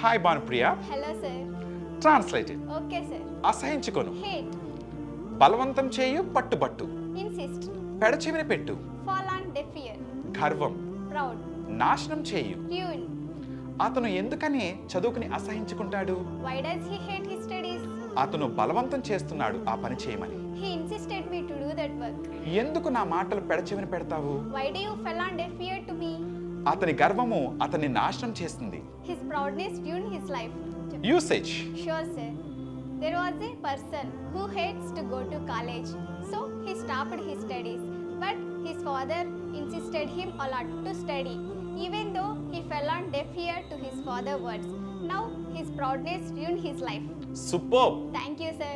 Hi Bhanupriya. Hello, sir. Translated. Okay, sir. అసహించుకొను, Hate. బలవంతం చేయు, పట్టుబట్టు, Insist. పెడచెవిన పెట్టు, Fall on deaf ear. గర్వం, Proud. నాశనం చేయు. Ruin. అతను ఎందుకని చదువుకుని అసహించుకుంటాడు? Why does he hate his studies? అతను బలవంతం చేస్తున్నాడు ఆ పని చేయమని. He insisted me to do that work. ఎందుకు నా మాటలు పెడచెవిన పెడతావు? Why do you fall on deaf ear to me? అతని గర్వము అతన్ని నాశనం చేస్తుంది. His proudness ruined his life. Usage. Sure, sir. There was a person who hates to go to college, so he stopped his studies. But his father insisted him a lot to study, even though he fell on deaf ear to his father's words. Now his proudness ruined his life. Super. Thank you, sir.